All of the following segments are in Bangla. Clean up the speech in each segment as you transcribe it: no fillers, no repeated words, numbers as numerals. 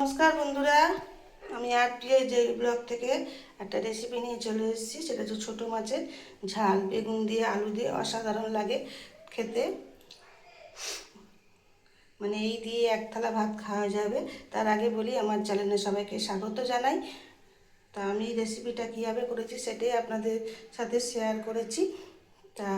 নমস্কার বন্ধুরা, আমি আরটিআই যে ব্লগ থেকে একটা রেসিপি নিয়ে চলে এসেছি। সেটা হচ্ছে ছোটো মাছের ঝাল, বেগুন দিয়ে আলু দিয়ে অসাধারণ লাগে খেতে। মানে এই দিয়ে এক থালা ভাত খাওয়া যাবে। তার আগে বলি, আমার চ্যানেলে সবাইকে স্বাগত জানাই। তা আমি রেসিপিটা কীভাবে করেছি সেটাই আপনাদের সাথে শেয়ার করেছি। তা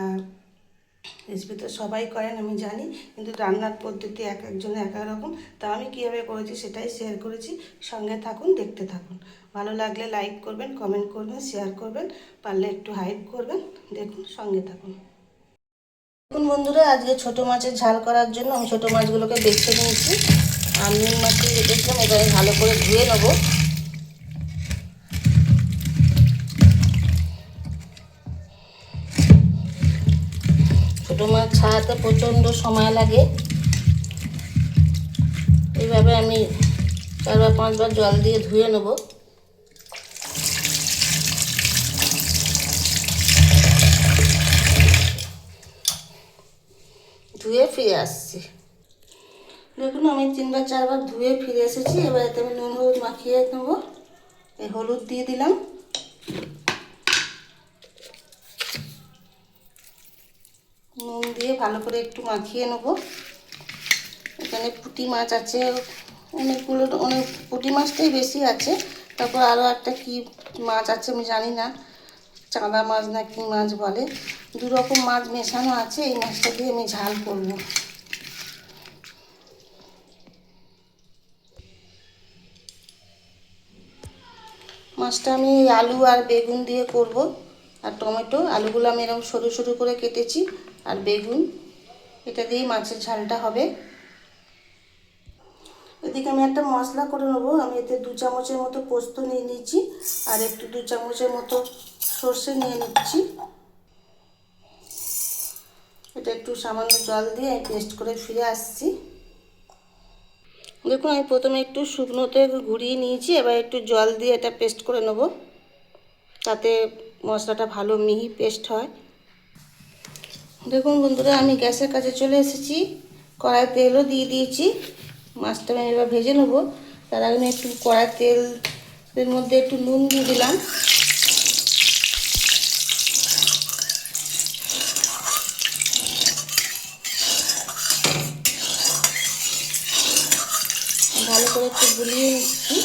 রেসিপি তো সবাই করেন আমি জানি, কিন্তু রান্নার পদ্ধতি এক একজনের এক এক রকম। তা আমি কীভাবে করেছি সেটাই শেয়ার করেছি। সঙ্গে থাকুন, দেখতে থাকুন। ভালো লাগলে লাইক করবেন, কমেন্ট করবেন, শেয়ার করবেন, পারলে একটু হাইপ করবেন। দেখুন, সঙ্গে থাকুন। দেখুন বন্ধুরা, আজকে ছোটো মাছের ঝাল করার জন্য আমি ছোটো মাছগুলোকে বেছে নিয়েছি। আর নুন মাছটি রেখেছিলাম, এবারে ভালো করে ধুয়ে নেবো। ছোটো মাছ ছাড়াতে প্রচণ্ড সময় লাগে। এইভাবে আমি 4 বা 5 বার জল দিয়ে ধুয়ে নেব। ধুয়ে ফিরে আসছি। দেখুন, আমি 3 বা 4 বার ধুয়ে ফিরে এসেছি। এবার এতে আমি নুন হলুদ মাখিয়ে নেব। এই হলুদ দিয়ে দিলাম। নুন দিয়ে ভালো করে একটু মাখিয়ে নেব। এখানে পুঁটি মাছ আছে অনেকগুলো, পুঁটি মাছটাই বেশি আছে। তারপর আরও একটা কি মাছ আছে আমি জানি না, চাঁদা মাছ না কি মাছ বলে, 2 রকম মাছ মেশানো আছে। এই মাছটা দিয়ে আমি ঝাল করব। মাছটা আমি আলু আর বেগুন দিয়ে করব, আর টমেটো। আলুগুলো আমি এরকম সরু সরু করে কেটেছি, আর বেগুন, এটা দিয়েই মাছের ঝালটা হবে। এদিকে আমি একটা মশলা করে নেবো। আমি এতে 2 চামচের মতো পোস্ত নিয়ে নিচ্ছি, আর একটু 2 চামচের মতো সর্ষে নিয়ে নিচ্ছি। এটা একটু সামান্য জল দিয়ে আমি পেস্ট করে ফিরে আসছি। দেখুন, আমি প্রথমে একটু শুকনোতে ঘুরিয়ে নিয়েছি, এবার একটু জল দিয়ে এটা পেস্ট করে নেব, তাতে মশলাটা ভালো মিহি পেস্ট হয়। দেখুন বন্ধুরা, আমি গ্যাসের কাছে চলে এসেছি। কড়াই তেলও দিয়ে দিয়েছি। মাছটা আমি এবার ভেজে নেব। তার আগে আমি একটু কড়াই তেলের মধ্যে একটু নুন দিয়ে দিলাম। ভালো করে একটু গুলিয়ে নিচ্ছি।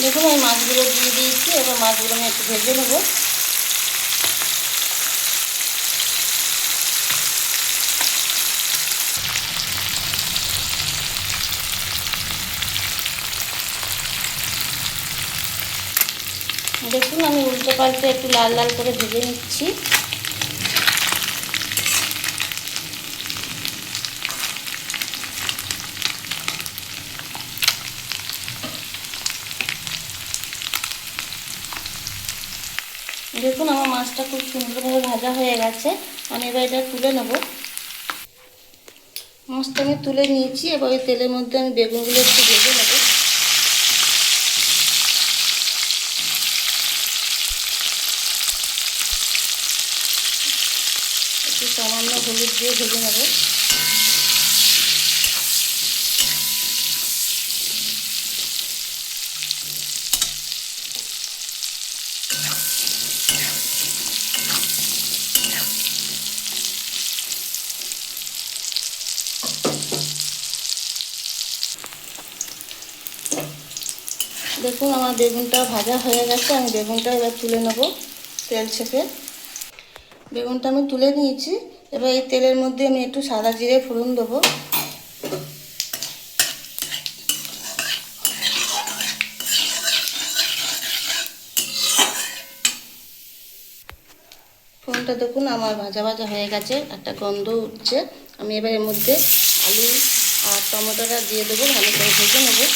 দেখুন, আমি মাছগুলো দিয়ে দিয়েছি। এবার মাছগুলো আমি একটু ভেজে নেব। দেখুন, আমি উল্টো পাল্টে একটু লাল লাল করে ভেজে নিচ্ছি। দেখুন, আমার মাছটা খুব সুন্দরভাবে ভাজা হয়ে গেছে। আমি এবার এটা তুলে নেব। মাছটা আমি তুলে নিয়েছি। এবার ওই তেলের মধ্যে আমি বেগুনগুলো একটু ভেজে নেব। একটু সামান্য হলুদ দিয়ে ভেজে নেব। দেখুন, আমার বেগুনটা ভাজা হয়ে গেছে। আমি বেগুনটা এবার তুলে নেব তেল ছেঁকে। বেগুনটা আমি তুলে নিয়েছি। এবার এই তেলের মধ্যে আমি একটু সাদা জিরে ফোড়ন দেবো। ফোড়নটা দেখুন আমার ভাজা ভাজা হয়ে গেছে, একটা গন্ধ উঠছে। আমি এবার এর মধ্যে আলু আর টমেটোটা দিয়ে দেবো, ভালো করে ভেজে নেবো।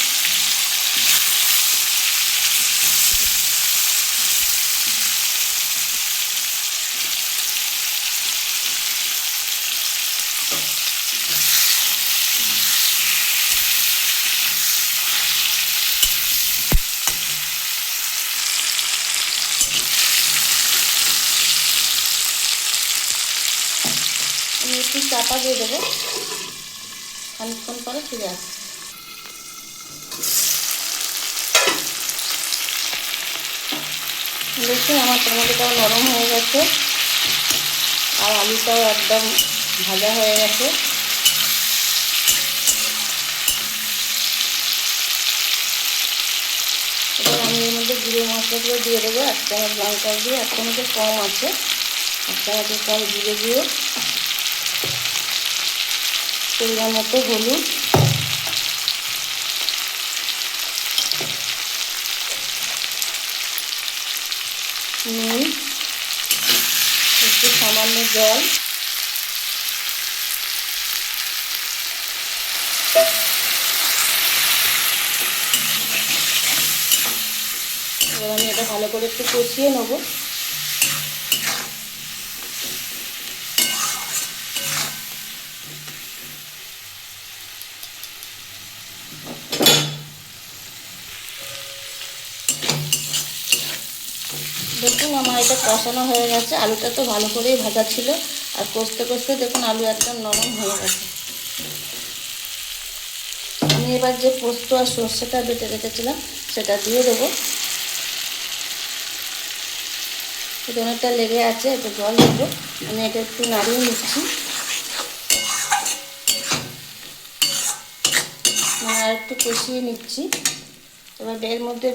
একটু চাপা দিয়ে দেবো, খানিকক্ষণ পরে ফিরে আসবো। দেখুন আমার টমেটোটাও নরম হয়ে গেছে আর আলুটাও একদম ভাজা হয়ে গেছে। এবার আমি এর মধ্যে জিরে মশলাগুলো দিয়ে দেবো। 1 চামচ লঙ্কা দিয়ে, 1 চামচের কম আছে, 1 চামচের কম জিরে দিয়ে, পরিমাণ মতো হলুদ, নুন, একটু সামান্য জল, এবার আমি এটা ভালো করে একটু কষিয়ে নেব। দেখুন আমার এটা কষানো হয়ে গেছে, আলুটা তো ভালো করেই ভাজা ছিল, আর কষতে কষতে দেখুন আলু একদম নরম হয়ে গেছে। আমি এবার যে পোস্ত আর সর্ষেটা বেটে রেখেছিলাম সেটা দিয়ে দেবো। এটা অনেকটা লেগে আছে, একটু জল দেবো। আমি এটা একটু নাড়িয়ে নিচ্ছি, আর একটু কষিয়ে নিচ্ছি। এবার এর মধ্যে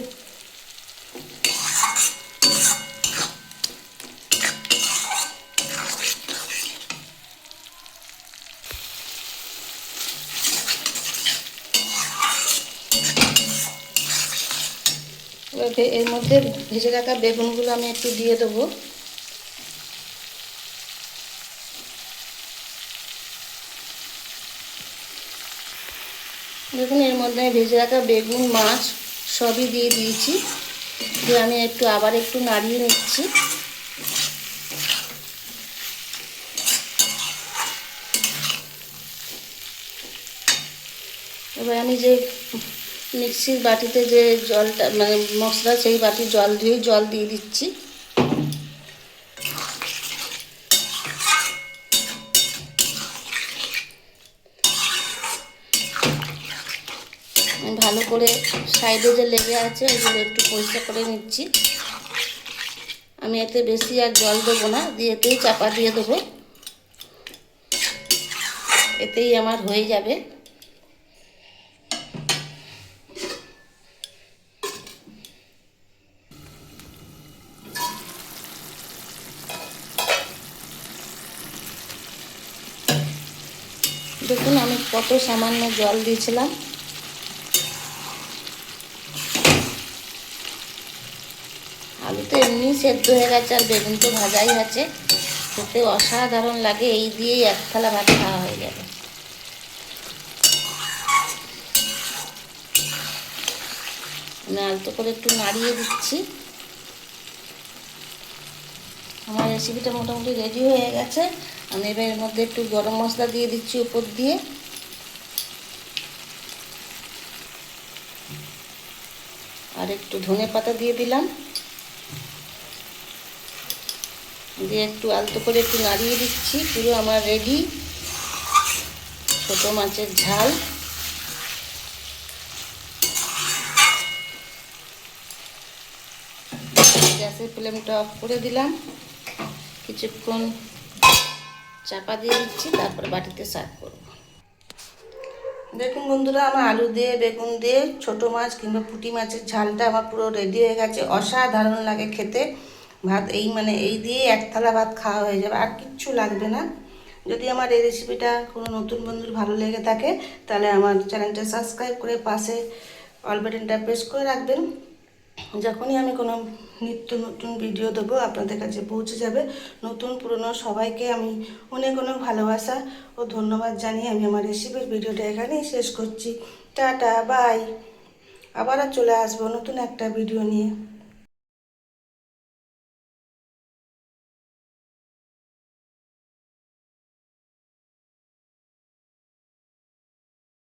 ভেজে রাখা বেগুনগুলো আমি একটু দিয়ে দেবো। দেখুন এর মধ্যে ভেজে রাখা বেগুন, মাছ সবই দিয়ে দিয়েছি। দিয়ে আমি আবার একটু নাড়িয়ে নিচ্ছি। এবার আমি যে মিক্সির বাটিতে যে জলটা মানে মশলা, সেই বাটির জল দিয়ে দিচ্ছি। ভালো করে সাইডে যে লেগে আছে ওইগুলো একটু পরিষ্কার করে নিচ্ছি। আমি এতে বেশি আর জল দেবো না, দিয়ে এতেই চাপা দিয়ে দেবো, এতেই আমার হয়ে যাবে। দেখুন আমি কত সামান্য জল দিয়েছিলাম। আলু তো এমনি সেদ্ধ হয়ে গেছে আর বেগুন তো ভাজাই আছে, খেতে অসাধারণ লাগে। এই দিয়েই 1 থালা ভাত খাওয়া হয়ে যাবে। আমি আলতো করে একটু নাড়িয়ে দিচ্ছি। আমার রেসিপিটা মোটামুটি রেডি হয়ে গেছে। আমি এবার এর মধ্যে একটু গরম মশলা দিয়ে দিচ্ছি উপর দিয়ে, আর একটু ধনে পাতা দিয়ে দিলাম, দিয়ে একটু আলতো করে একটু নাড়িয়ে দিচ্ছি। পুরো আমার রেডি ছোট মাছের ঝাল। গ্যাসের ফ্লেমটা অফ করে দিলাম, কিছুক্ষণ চাপা দিয়ে দিচ্ছি, তারপর বাটিতে সার্ভ করব। দেখুন বন্ধুরা, আমার আলু দিয়ে বেগুন দিয়ে ছোট মাছ কিংবা পুঁটি মাছের ঝালটা আমার পুরো রেডি হয়ে গেছে। অসাধারণ লাগে খেতে। ভাত এই দিয়ে 1 থালা ভাত খাওয়া হয়ে যাবে, আর কিচ্ছু লাগবে না। যদি আমার এই রেসিপিটা কোনো নতুন বন্ধুর ভালো লেগে থাকে তাহলে আমার চ্যানেলটা সাবস্ক্রাইব করে পাশে অল বাটনটা প্রেস করে রাখবেন। যখনই আমি কোনো নিত্য নতুন ভিডিও দেবো আপনাদের কাছে পৌঁছে যাবে। নতুন পুরনো সবাইকে আমি অনেক অনেক ভালোবাসা ও ধন্যবাদ জানিয়ে আমি আমার রেসিপির ভিডিওটা এখানেই শেষ করছি। Tata, bye. আবারও চলে আসবো নতুন একটা ভিডিও নিয়ে।